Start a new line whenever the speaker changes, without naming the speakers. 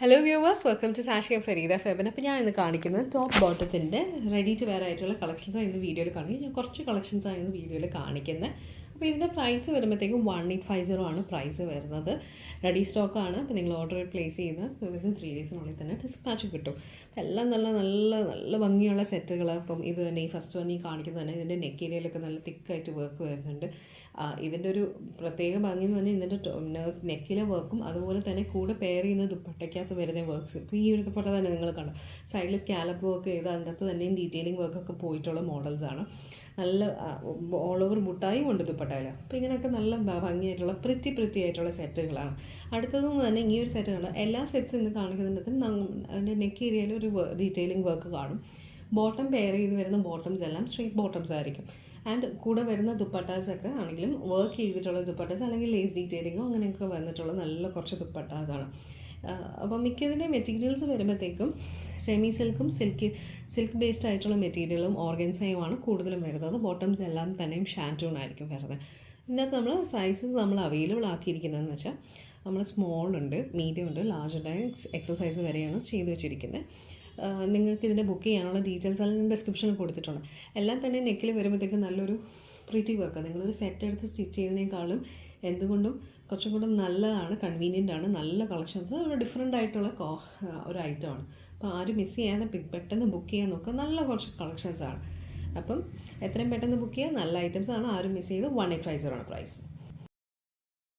Hello viewers, welcome to സാഷി Farida ഫെബൻ. അപ്പോൾ ഞാൻ ഇന്ന് കാണിക്കുന്നത് ടോപ്പ് ബോട്ടത്തിൻ്റെ റെഡി ടു വെയർ ആയിട്ടുള്ള കളക്ഷൻസാണ് ഇന്ന് വീഡിയോയിൽ കാണിക്കുന്നത്. ഞാൻ കുറച്ച് കളക്ഷൻസാണ് ഇന്ന് വീഡിയോയിൽ കാണിക്കുന്നത്. അപ്പോൾ ഇതിൻ്റെ പ്രൈസ് വരുമ്പോഴത്തേക്കും 1850 ആണ് പ്രൈസ് വരുന്നത്. റെഡി സ്റ്റോക്കാണ്. അപ്പോൾ നിങ്ങൾ ഓർഡർ പ്ലേസ് ചെയ്ത് വിതിൻ 3 ഡേയ്സിനുള്ളിൽ തന്നെ ഡിസ്പാച്ച് കിട്ടും. എല്ലാം നല്ല നല്ല നല്ല ഭംഗിയുള്ള സെറ്റുകൾ. അപ്പം ഇത് തന്നെ ഈ ഫസ്റ്റ് വൺ ഈ കാണിക്കുന്നത് തന്നെ ഇതിൻ്റെ നെക്ക് ഏരിയയിലൊക്കെ നല്ല തിക്കായിട്ട് വർക്ക് വരുന്നുണ്ട്. ഇതിൻ്റെ ഒരു പ്രത്യേക ഭംഗി എന്ന് പറഞ്ഞാൽ ഇതിൻ്റെ നെക്കിലെ വർക്കും അതുപോലെ തന്നെ കൂടെ പെയർ ചെയ്യുന്ന ദുപ്പട്ടയ്ക്കകത്ത് വരുന്ന വർക്ക്സ്. ഇപ്പോൾ ഈ ഒരു ദുപ്പട്ട തന്നെ നിങ്ങൾ കണ്ടോ, സൈഡിൽ സ്കാലപ്പ് വർക്ക് ചെയ്ത് അതിൻ്റെ അകത്ത് തന്നെയും ഡീറ്റെയിലിംഗ് വർക്കൊക്കെ പോയിട്ടുള്ള മോഡൽസാണ്. നല്ല ഓൾ ഓവർ ബുട്ടായും ഉണ്ട് ദുപ്പട്ടയിൽ. അപ്പോൾ ഇങ്ങനെയൊക്കെ നല്ല ഭംഗിയായിട്ടുള്ള പ്രിറ്റി ആയിട്ടുള്ള സെറ്റുകളാണ്. അടുത്തതും തന്നെ ഈ ഒരു സെറ്റുകൾ എല്ലാ സെറ്റ്സ് ഇന്ന് കാണിക്കുന്നതിനകത്ത് അതിൻ്റെ നെക്ക് ഏരിയയിൽ ഒരു ഡീറ്റെയിലിംഗ് വർക്ക് കാണും. ബോട്ടം പെയർ ചെയ്ത് വരുന്ന ബോട്ടംസ് എല്ലാം സ്ട്രെയിറ്റ് ബോട്ടംസ് ആയിരിക്കും. ആൻഡ് കൂടെ വരുന്ന ദുപ്പട്ടാസൊക്കെ ആണെങ്കിലും വർക്ക് ചെയ്തിട്ടുള്ള ദുപ്പട്ടാസ് അല്ലെങ്കിൽ ലേസ് ഡീറ്റെയിലിങ്ങോ അങ്ങനെയൊക്കെ വന്നിട്ടുള്ള നല്ല കുറച്ച് ദുപ്പട്ടാസാണ്. അപ്പോൾ മിക്കതിൻ്റെ മെറ്റീരിയൽസ് വരുമ്പോഴത്തേക്കും സെമി സിൽക്കും സിൽക്ക് ബേസ്ഡ് ആയിട്ടുള്ള മെറ്റീരിയലും ഓർഗൻസയുമാണ് കൂടുതലും വരുന്നത്. ബോട്ടംസ് എല്ലാം തന്നെയും ഷാൻറ്റൂൺ ആയിരിക്കും വരുന്നത്. ഇതിനകത്ത് നമ്മൾ സൈസസ് നമ്മൾ അവൈലബിൾ ആക്കിയിരിക്കുന്നതെന്ന് വെച്ചാൽ നമ്മൾ സ്മോൾ ഉണ്ട്, മീഡിയം ഉണ്ട്, ലാർജ് ഉണ്ട്, എക്സൽ സൈസ് വരെയാണ് ചെയ്ത് വെച്ചിരിക്കുന്നത്. നിങ്ങൾക്ക് ഇതിൻ്റെ ബുക്ക് ചെയ്യാനുള്ള ഡീറ്റെയിൽസ് എല്ലാം ഡിസ്ക്രിപ്ഷനിൽ കൊടുത്തിട്ടുണ്ട്. എല്ലാം തന്നെ നെക്കിൽ വരുമ്പോഴത്തേക്കും നല്ലൊരു പ്രിറ്റി വർക്ക്. നിങ്ങളൊരു സെറ്റ് എടുത്ത് സ്റ്റിച്ച് ചെയ്യുന്നതിനേക്കാളും എന്തുകൊണ്ടും കുറച്ചും കൂടെ നല്ലതാണ്, കൺവീനിയൻ്റ് ആണ്. നല്ല കളക്ഷൻസ്, ഒരു ഡിഫറെൻ്റ് ആയിട്ടുള്ള ഒരു ഐറ്റമാണ്. അപ്പോൾ ആരും മിസ് ചെയ്യാതെ പെട്ടെന്ന് ബുക്ക് ചെയ്യാൻ നോക്കുക. നല്ല കുറച്ച് കളക്ഷൻസാണ്. അപ്പം എത്രയും പെട്ടെന്ന് ബുക്ക് ചെയ്യുക. നല്ല ഐറ്റംസാണ്. ആരും മിസ് ചെയ്ത് 1850 ആണ് പ്രൈസ്.